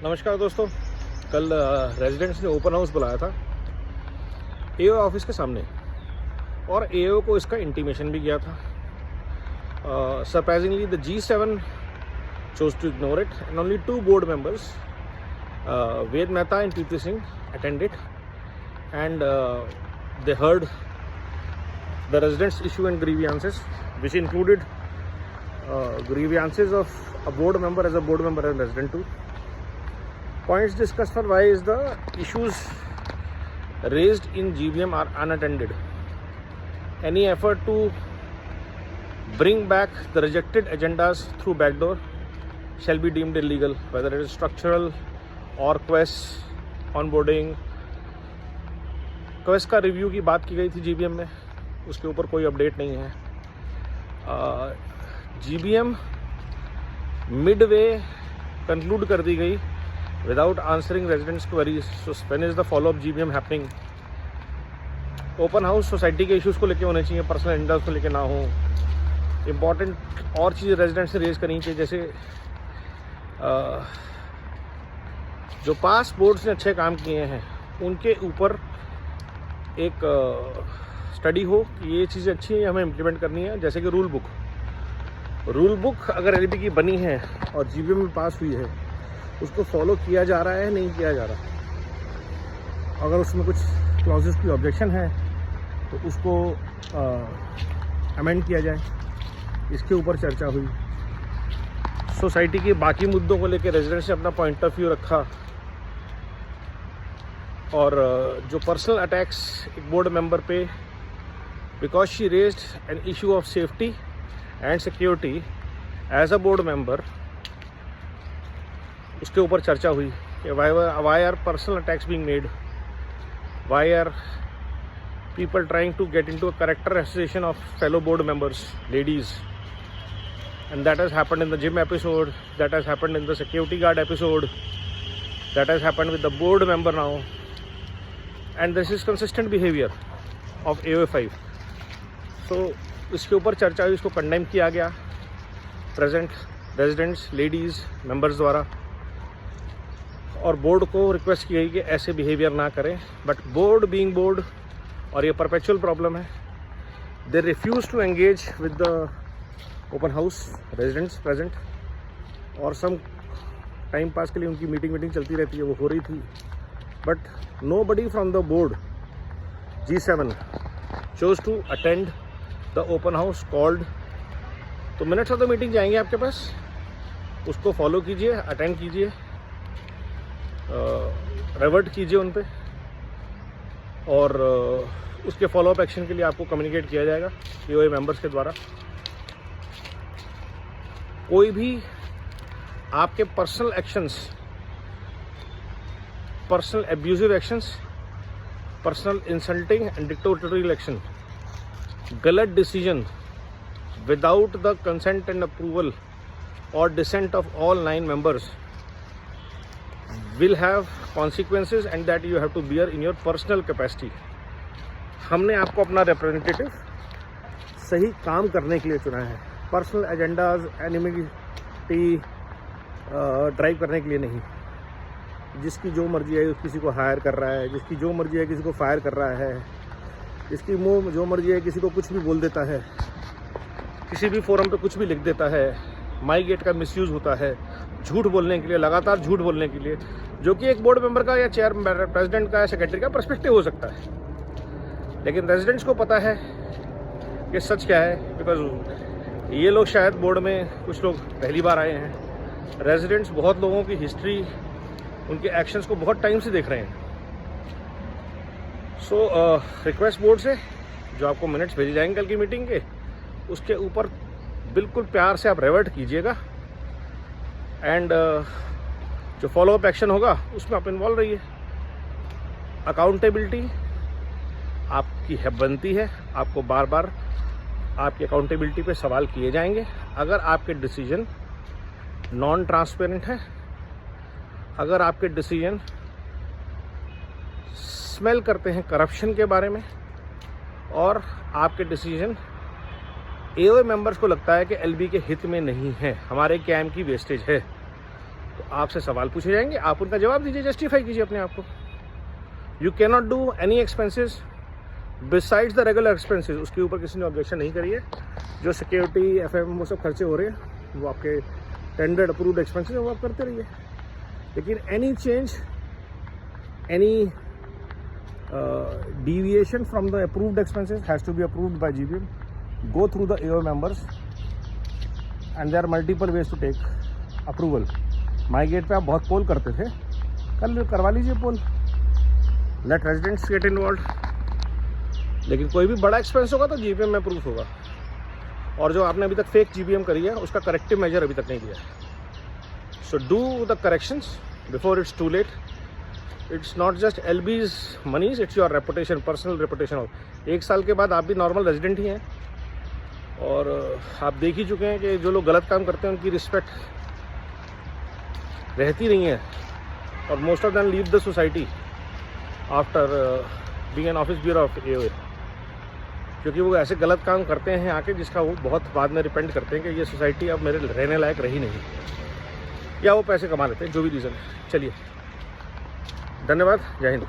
नमस्कार दोस्तों। कल रेजिडेंट्स ने ओपन हाउस बुलाया था एओ ऑफिस के सामने और एओ को इसका इंटीमेशन भी गया था। Surprisingly the G7 chose to ignore it and only two board members, Ved Mehta and Preeti Singh, attended and they heard the residents' issue and grievances, which included grievances of a board member as a board member and resident too. Points discussed for why is the issues raised in GBM are unattended. Any effort to bring back the rejected agendas through backdoor shall be deemed illegal, whether it is structural or quest onboarding. Quest का review की बात की गई थी GBM में, उसके ऊपर कोई अपडेट नहीं है। GBM मिडवे कंक्लूड कर दी गई without answering residents' queries. So when is the follow-up GBM happening? Open house society के इश्यूज़ को लेके होने चाहिए, पर्सनल एजेंडास को लेके ना हो। इम्पॉर्टेंट और चीज़ रेजिडेंट्स से रेज करनी चाहिए, जैसे जो पास बोर्ड्स ने अच्छे काम किए हैं उनके ऊपर एक स्टडी हो कि ये चीज़ें अच्छी हैं, हमें इम्प्लीमेंट करनी है। जैसे कि रूल बुक अगर एलबी की बनी है और GBM में पास हुई है, उसको फॉलो किया जा रहा है नहीं किया जा रहा। अगर उसमें कुछ क्लॉजेस की ऑब्जेक्शन है तो उसको अमेंड किया जाए, इसके ऊपर चर्चा हुई। सोसाइटी के बाकी मुद्दों को लेकर रेजिडेंट्स ने अपना पॉइंट ऑफ व्यू रखा और जो पर्सनल अटैक्स एक बोर्ड मेंबर पे because she raised an issue of safety and security as a board member, उसके ऊपर चर्चा हुई कि why are personal attacks being made, why are people trying to get into a character assassination of fellow board members, ladies, and that has happened in the gym episode, that has happened in the security guard episode, that has happened with the board member now, and this is consistent behavior of AO5. So इसके ऊपर चर्चा हुई, इसको condemn किया गया present residents, ladies, members द्वारा, और board को रिक्वेस्ट की गई कि ऐसे बिहेवियर ना करें। बट बोर्ड बीइंग बोर्ड, और ये परपेचुअल प्रॉब्लम है, they refuse to engage with the open house residents present, और सम टाइम पास के लिए उनकी मीटिंग चलती रहती है, वो हो रही थी। But nobody from the board G7 chose to attend the open house called। तो मिनट्स ऑफ द मीटिंग जाएंगे आपके पास, उसको फॉलो कीजिए, अटेंड कीजिए, रिवर्ट कीजिए उन पे, और उसके फॉलोअप एक्शन के लिए आपको कम्युनिकेट किया जाएगा EOA मेंबर्स के द्वारा। कोई भी आपके personal actions, personal abusive actions, personal insulting and dictatorial action, गलत decision without the consent and approval और dissent of all 9 members will have consequences and that you have to bear in your personal capacity। हमने आपको अपना representative सही काम करने के लिए चुना है, पर्सनल एजेंडाज, एनिमिटी ड्राइव करने के लिए नहीं। जिसकी जो मर्जी है किसी को हायर कर रहा है, जिसकी जो मर्जी है किसी को फायर कर रहा है, जिसकी जो मर्जी है किसी को कुछ भी बोल देता है, किसी भी फोरम पे कुछ भी लिख देता है। माई गेट का मिसयूज़ होता है झूठ बोलने के लिए, लगातार झूठ बोलने के लिए, जो कि एक बोर्ड मेंबर का या चेयर प्रेसिडेंट का या सेक्रेटरी का पर्सपेक्टिव हो सकता है। लेकिन रेजिडेंट्स को पता है कि सच क्या है, बिकॉज ये लोग शायद बोर्ड में कुछ लोग पहली बार आए हैं। रेजिडेंट्स बहुत लोगों की हिस्ट्री, उनके एक्शंस को बहुत टाइम से देख रहे हैं। सो रिक्वेस्ट बोर्ड से जो आपको मिनट्स भेजे जाएंगे कल की मीटिंग के, उसके ऊपर बिल्कुल प्यार से आप रिवर्ट कीजिएगा, एंड जो फॉलोअप एक्शन होगा उसमें आप इन्वॉल्व रहिए। अकाउंटेबिलिटी आपकी बनती है, आपको बार बार आपकी अकाउंटेबिलिटी पे सवाल किए जाएंगे अगर आपके डिसीजन नॉन ट्रांसपेरेंट है, अगर आपके डिसीजन स्मेल करते हैं करप्शन के बारे में, और आपके डिसीजन एओए मेंबर्स को लगता है कि एलबी के हित में नहीं है, हमारे कैम की वेस्टेज है, तो आपसे सवाल पूछे जाएंगे, आप उनका जवाब दीजिए, जस्टिफाई कीजिए अपने आप को। You can not do any expenses besides the regular expenses, उसके ऊपर किसी ने ऑब्जेक्शन नहीं करी है। जो सिक्योरिटी FM वो सब खर्चे हो रहे हैं वो आपके टेंडर्ड अप्रूव्ड एक्सपेंसेस वो आप करते रहिए। लेकिन any change, any deviation from the approved expenses has to be approved by GBM, go through the AO members, and there are multiple ways to take approval. My gate पे आप बहुत पोल करते थे, कल करवा लीजिए पोल, let residents get involved। लेकिन कोई भी बड़ा एक्सपेंस होगा तो GBM में अप्रूव होगा, और जो आपने अभी तक फेक GBM करी है उसका करेक्टिव मेजर अभी तक नहीं दिया है। So do the corrections before it's too late. It's not just LB's monies, it's your reputation, personal reputation. 1 साल के बाद आप भी नॉर्मल रेजिडेंट ही हैं, और आप देख ही चुके हैं कि जो लोग गलत काम करते हैं उनकी रिस्पेक्ट रहती नहीं है, और most of them leave the society after being an office bureau of AOA, क्योंकि वो ऐसे गलत काम करते हैं आके जिसका वो बहुत बाद में रिपेंट करते हैं कि ये सोसाइटी अब मेरे रहने लायक रही नहीं, या वो पैसे कमा लेते हैं, जो भी रीज़न है। चलिए, धन्यवाद, जय हिंद।